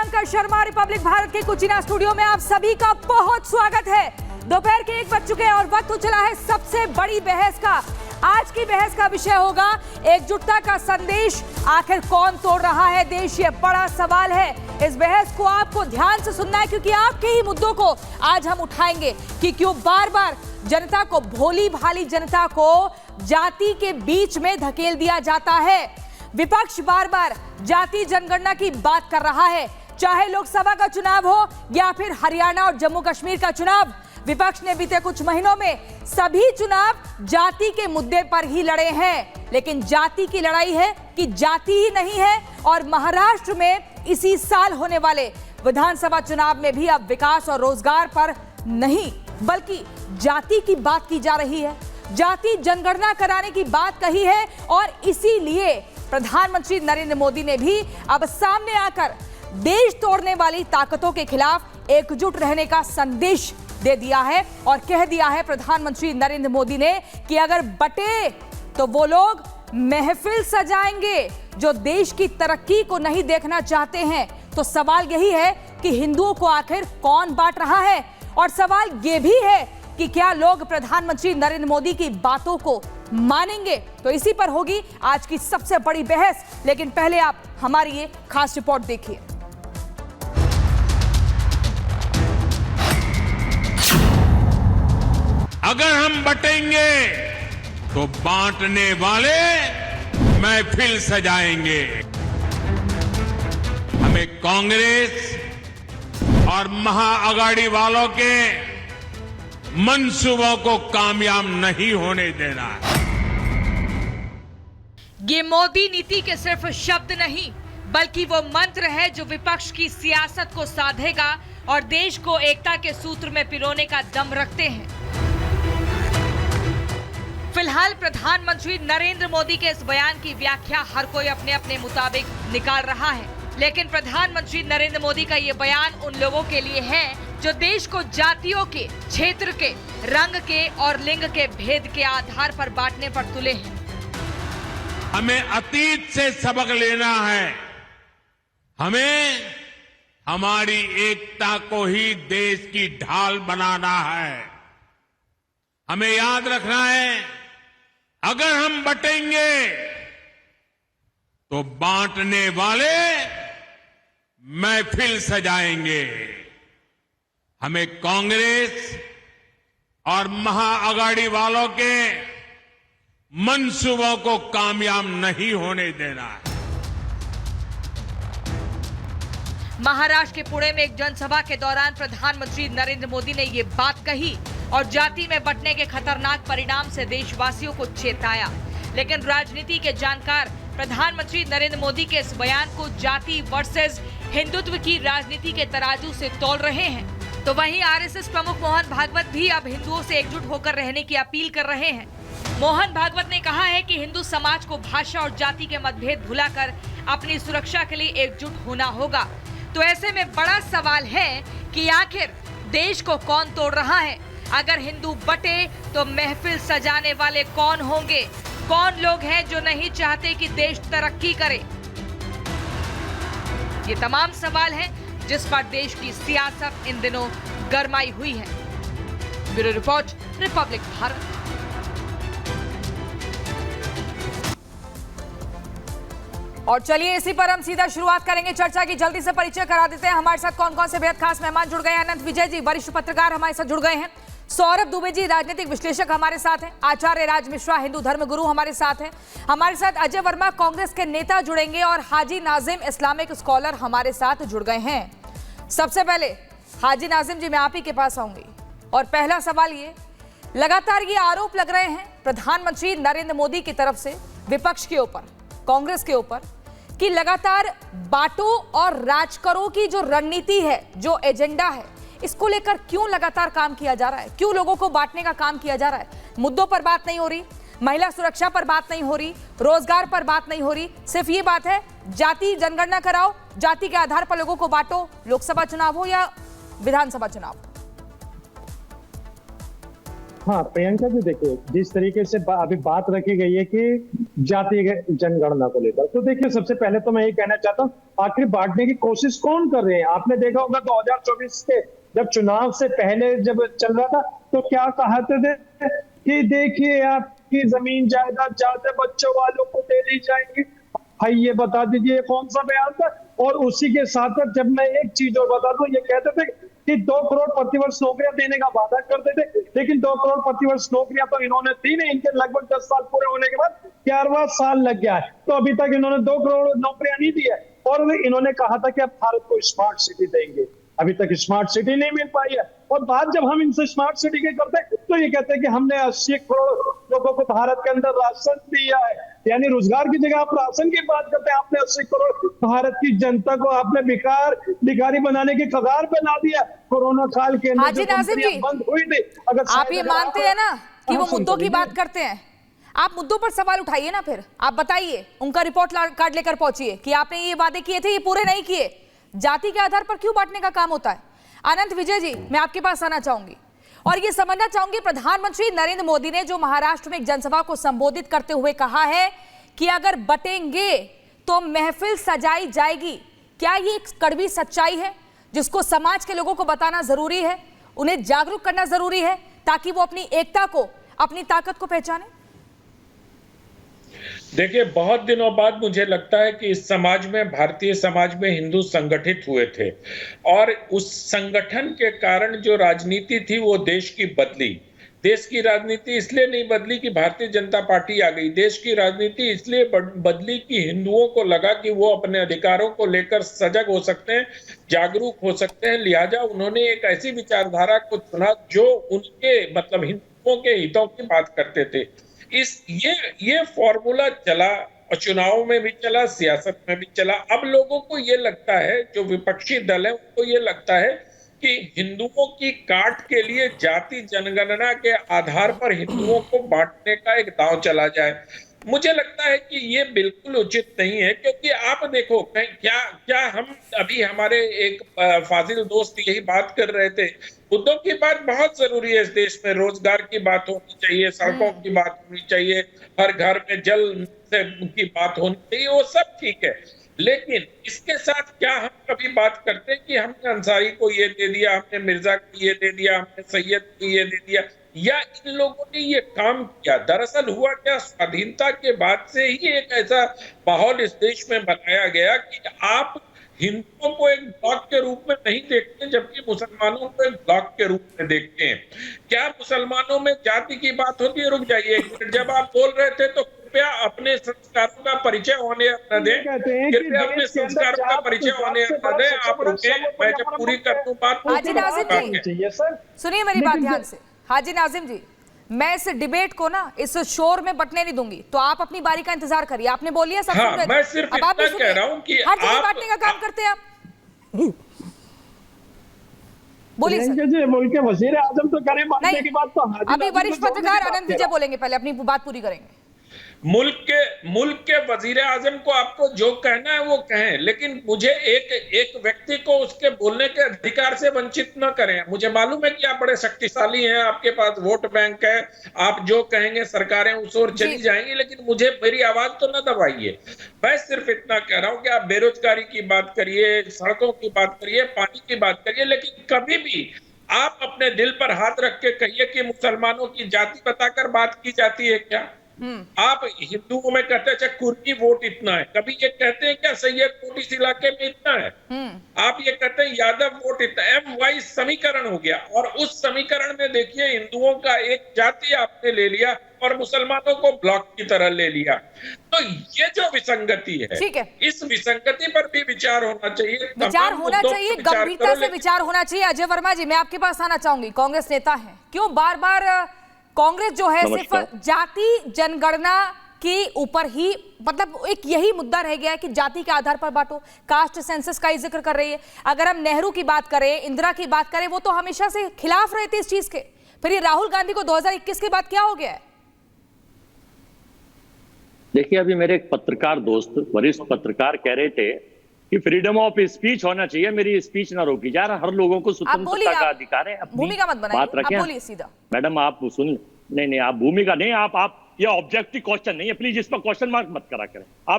Priyanka Sharma, Republic Bharat के Kutchina studio में आप सभी का बहुत स्वागत है। दोपहर के 1 बज चुके हैं और वक्त हो चला है सबसे बड़ी बहस का। आज की बहस का विषय होगा एकजुटता का संदेश आखिर कौन तोड़ रहा है देश, ये बड़ा सवाल है। इस बहस को आपको ध्यान से सुनना है क्योंकि आपके ही मुद्दों को आज हम उठाएंगे कि क्यों बार बार जनता को, भोली भाली जनता को जाति के बीच में धकेल दिया जाता है। विपक्ष बार बार जाति जनगणना की बात कर रहा है, चाहे लोकसभा का चुनाव हो या फिर हरियाणा और जम्मू कश्मीर का चुनाव। विपक्ष ने बीते कुछ महीनों में सभी चुनाव जाति के मुद्दे पर ही लड़े हैं, लेकिन जाति की लड़ाई है कि जाति ही नहीं है। और महाराष्ट्र में इसी साल होने वाले विधानसभा चुनाव में भी अब विकास और रोजगार पर नहीं बल्कि जाति की बात की जा रही है। जाति जनगणना कराने की बात कही है और इसीलिए प्रधानमंत्री नरेंद्र मोदी ने भी अब सामने आकर देश तोड़ने वाली ताकतों के खिलाफ एकजुट रहने का संदेश दे दिया है और कह दिया है प्रधानमंत्री नरेंद्र मोदी ने कि अगर बटे तो वो लोग महफिल सजाएंगे जो देश की तरक्की को नहीं देखना चाहते हैं। तो सवाल यही है कि हिंदुओं को आखिर कौन बांट रहा है, और सवाल ये भी है कि क्या लोग प्रधानमंत्री नरेंद्र मोदी की बातों को मानेंगे। तो इसी पर होगी आज की सबसे बड़ी बहस, लेकिन पहले आप हमारी ये खास रिपोर्ट देखिए। अगर हम बटेंगे तो बांटने वाले महफिल सजाएंगे। हमें कांग्रेस और महाअघाड़ी वालों के मंसूबों को कामयाब नहीं होने देना है। ये मोदी नीति के सिर्फ शब्द नहीं बल्कि वो मंत्र है जो विपक्ष की सियासत को साधेगा और देश को एकता के सूत्र में पिरोने का दम रखते हैं। फिलहाल प्रधानमंत्री नरेंद्र मोदी के इस बयान की व्याख्या हर कोई अपने अपने मुताबिक निकाल रहा है, लेकिन प्रधानमंत्री नरेंद्र मोदी का ये बयान उन लोगों के लिए है जो देश को जातियों के, क्षेत्र के, रंग के और लिंग के भेद के आधार पर बांटने पर तुले हैं। हमें अतीत से सबक लेना है। हमें हमारी एकता को ही देश की ढाल बनाना है। हमें याद रखना है, अगर हम बटेंगे तो बांटने वाले महफिल सजाएंगे। हमें कांग्रेस और महाअघाड़ी वालों के मंसूबों को कामयाब नहीं होने देना है। महाराष्ट्र के पुणे में एक जनसभा के दौरान प्रधानमंत्री नरेंद्र मोदी ने ये बात कही और जाति में बंटने के खतरनाक परिणाम से देशवासियों को चेताया। लेकिन राजनीति के जानकार प्रधानमंत्री नरेंद्र मोदी के इस बयान को जाति वर्सेस हिंदुत्व की राजनीति के तराजू से तौल रहे हैं। तो वहीं आरएसएस प्रमुख मोहन भागवत भी अब हिंदुओं से एकजुट होकर रहने की अपील कर रहे हैं। मोहन भागवत ने कहा है कि हिंदू समाज को भाषा और जाति के मतभेद भुलाकर अपनी सुरक्षा के लिए एकजुट होना होगा। तो ऐसे में बड़ा सवाल है कि आखिर देश को कौन तोड़ रहा है। अगर हिंदू बटे तो महफिल सजाने वाले कौन होंगे? कौन लोग हैं जो नहीं चाहते कि देश तरक्की करे? ये तमाम सवाल हैं जिस पर देश की सियासत इन दिनों गरमाई हुई है। Bureau report, Republic Bharat. और चलिए इसी पर हम सीधा शुरुआत करेंगे चर्चा की। जल्दी से परिचय करा देते हैं हमारे साथ कौन कौन से बेहद खास मेहमान जुड़ गए हैं। अनंत विजय जी, वरिष्ठ पत्रकार हमारे साथ जुड़ गए हैं। सौरभ दुबे जी, राजनीतिक विश्लेषक हमारे साथ हैं। आचार्य राज मिश्रा, हिंदू धर्म गुरु हमारे साथ हैं। हमारे साथ अजय वर्मा, कांग्रेस के नेता जुड़ेंगे और हाजी नाजिम, इस्लामिक स्कॉलर हमारे साथ जुड़ गए हैं। सबसे पहले हाजी नाजिम जी, मैं आप ही के पास आऊंगी और पहला सवाल ये, लगातार ये आरोप लग रहे हैं प्रधानमंत्री नरेंद्र मोदी की तरफ से विपक्ष के ऊपर, कांग्रेस के ऊपर, कि लगातार बांटो और राज करो की जो रणनीति है, जो एजेंडा है, इसको लेकर क्यों लगातार काम किया जा रहा है? क्यों लोगों को बांटने का काम किया जा रहा है? मुद्दों पर बात नहीं हो रही, महिला सुरक्षा पर बात नहीं हो रही, रोजगार पर बात नहीं हो रही, सिर्फ ये बात है जाति जनगणना कराओ, जाति के आधार पर लोगों को बांटो, लोकसभा चुनाव हो या विधानसभा चुनाव। हाँ प्रियंका जी, देखिए जिस तरीके से अभी बात रखी गई है कि जातीय जनगणना को लेकर, तो देखिए सबसे पहले तो मैं ये कहना चाहता हूँ, आखिर बांटने की कोशिश कौन कर रहे हैं? आपने देखा होगा 2024 के जब चुनाव से पहले जब चल रहा था, तो क्या कहते थे कि देखिए आपकी जमीन जायदाद ज्यादा बच्चों वालों को दे दी जाएंगी। भाई ये बता दीजिए कौन सा बयान था? और उसी के साथ साथ जब मैं एक चीज और बता दूं, ये कहते थे कि 2 करोड़ प्रतिवर्ष नौकरियां देने का वादा करते थे, लेकिन 2 करोड़ प्रतिवर्ष नौकरियां तो इन्होंने दी नहीं। इनके लगभग 10 साल पूरे होने के बाद 11वां साल लग गया है, तो अभी तक इन्होंने 2 करोड़ नौकरियां नहीं दी है। और इन्होंने कहा था कि अब भारत को स्मार्ट सिटी देंगे, अभी तक स्मार्ट सिटी नहीं मिल पाई है। और बात जब हम इनसे स्मार्ट सिटी की करते हैं, तो ये कहते हैं कि हमने 80 करोड़ लोगों को भारत के अंदर राशन दिया है, यानी रोजगार की जगह आप राशन की बात करते हैं। आपने 80 करोड़ भारत की जनता को आपने भिखारी बनाने की कगार पे ला दिया। कोरोना काल के अंदर जो कंपनियां बंद हुई थी, अगर आप ये मानते हैं ना कि वो मुद्दों की बात करते हैं, आप मुद्दों पर सवाल उठाइए ना, फिर आप बताइए, उनका रिपोर्ट कार्ड लेकर पहुंचिए कि आपने ये वादे किए थे, ये पूरे नहीं किए। जाति के आधार पर क्यों बांटने का काम होता है? अनंत विजय जी, मैं आपके पास आना चाहूंगी और ये समझना चाहूंगी, प्रधानमंत्री नरेंद्र मोदी ने जो महाराष्ट्र में एक जनसभा को संबोधित करते हुए कहा है कि अगर बटेंगे तो महफिल सजाई जाएगी, क्या ये एक कड़वी सच्चाई है जिसको समाज के लोगों को बताना जरूरी है, उन्हें जागरूक करना जरूरी है ताकि वो अपनी एकता को, अपनी ताकत को पहचाने? देखिए, बहुत दिनों बाद मुझे लगता है कि इस समाज में, भारतीय समाज में हिंदू संगठित हुए थे और उस संगठन के कारण जो राजनीति थी वो देश की बदली। देश की राजनीति इसलिए नहीं बदली कि भारतीय जनता पार्टी आ गई, देश की राजनीति इसलिए बदली कि हिंदुओं को लगा कि वो अपने अधिकारों को लेकर सजग हो सकते हैं, जागरूक हो सकते हैं। लिहाजा उन्होंने एक ऐसी विचारधारा को चुना जो उनके मतलब हिंदुओं के हितों की बात करते थे। ये फॉर्मूला चला और चुनाव में भी चला, सियासत में भी चला। अब लोगों को ये लगता है, जो विपक्षी दल है उनको ये लगता है कि हिंदुओं की काट के लिए जाति जनगणना के आधार पर हिंदुओं को बांटने का एक दांव चला जाए। मुझे लगता है कि ये बिल्कुल उचित नहीं है, क्योंकि आप देखो क्या हम अभी हमारे एक फाजिल दोस्त यही बात कर रहे थे, मुद्दों की बात बहुत जरूरी है इस देश में। रोजगार की बात होनी चाहिए, सड़कों की बात होनी चाहिए, हर घर में जल की बात होनी चाहिए, वो सब ठीक है। लेकिन इसके साथ क्या हम कभी बात करते हैं कि हमने अंसारी को ये दे दिया, हमने मिर्जा को ये दे दिया, हमने सैयद को ये दे दिया, या इन लोगों ने ये काम किया? दरअसल हुआ क्या, स्वाधीनता के बाद से ही एक ऐसा माहौल इस देश में बनाया गया कि आप हिंदुओं को एक ब्लॉक के रूप में नहीं देखते, जबकि मुसलमानों को एक ब्लॉक के रूप में देखते हैं। क्या मुसलमानों में जाति की बात होती है? रुक जाइए एक मिनट, जब आप बोल रहे थे तो कृपया अपने संस्कारों का परिचय होने न दें, कृपया अपने संस्कारों का परिचय होने न दें। आप रुके, मैं जब पूरी कर दूं बात। हाजी नाजिम जी, सुनिए मेरी बात ध्यान से। हाजी नाजिम जी, मैं इस डिबेट को ना इस शोर में बटने नहीं दूंगी, तो आप अपनी बारी का इंतजार करिए। आपने बोली है सब सुन रहे थे। मैं सिर्फ इतना कह रहा हूं कि हर जगह बांटने का काम करते हैं आप। बोलिए सर। मुल्क के वजीर आजम तो करें बांटने की बात, तो अभी वरिष्ठ पत्रकार अनंत विजय बोलेंगे, पहले अपनी बात पूरी करेंगे। मुल्क के वजीर आजम को आपको जो कहना है वो कहें, लेकिन मुझे एक व्यक्ति को उसके बोलने के अधिकार से वंचित न करें। मुझे मालूम है कि आप बड़े शक्तिशाली हैं, आपके पास वोट बैंक है, आप जो कहेंगे सरकारें उस ओर चली जाएंगी, लेकिन मुझे मेरी आवाज तो न दबाइए। मैं सिर्फ इतना कह रहा हूं कि आप बेरोजगारी की बात करिए, सड़कों की बात करिए, पानी की बात करिए, लेकिन कभी भी आप अपने दिल पर हाथ रख के कहिए कि मुसलमानों की जाति बताकर बात की जाती है क्या? आप हिंदुओं में कहते हैं कुर्मी वोट इतना है, कभी ये कहते हैं क्या सैयद वोट इस इलाके में इतना है? आप ये कहते हैं यादव वोट इतना। एम वाइज समीकरण हो गया, और उस समीकरण में देखिए हिंदुओं का एक जाति आपने ले लिया और मुसलमानों को ब्लॉक की तरह ले लिया। तो ये जो विसंगति है, इस विसंगति पर भी विचार होना चाहिए, विचार होना चाहिए, गंभीरता से विचार होना चाहिए। अजय वर्मा जी, मैं आपके पास आना चाहूंगी, कांग्रेस नेता है, क्यों बार बार कांग्रेस जो है सिर्फ जाति जनगणना के ऊपर ही, मतलब एक यही मुद्दा रह गया है कि जाति के आधार पर बांटो, कास्ट सेंसस का ही जिक्र कर रही है। अगर हम नेहरू की बात करें, इंदिरा की बात करें, वो तो हमेशा से खिलाफ रहे थे इस चीज के। फिर ये राहुल गांधी को 2021 के बाद क्या हो गया है? देखिए, अभी मेरे एक पत्रकार दोस्त, वरिष्ठ पत्रकार कह रहे थे कि फ्रीडम ऑफ स्पीच होना चाहिए, मेरी स्पीच ना रोकी जा रहा। हर लोगों को स्वतंत्रता का अधिकार है, अपनी भूमिका मत बनाइए, बात आप रखें। बोलिए सीधा। मैडम आप सुन, नहीं आप भूमिका नहीं, आप ये ऑब्जेक्टिव क्वेश्चन नहीं है, प्लीज इस पर क्वेश्चन मार्क मत करा करें आप।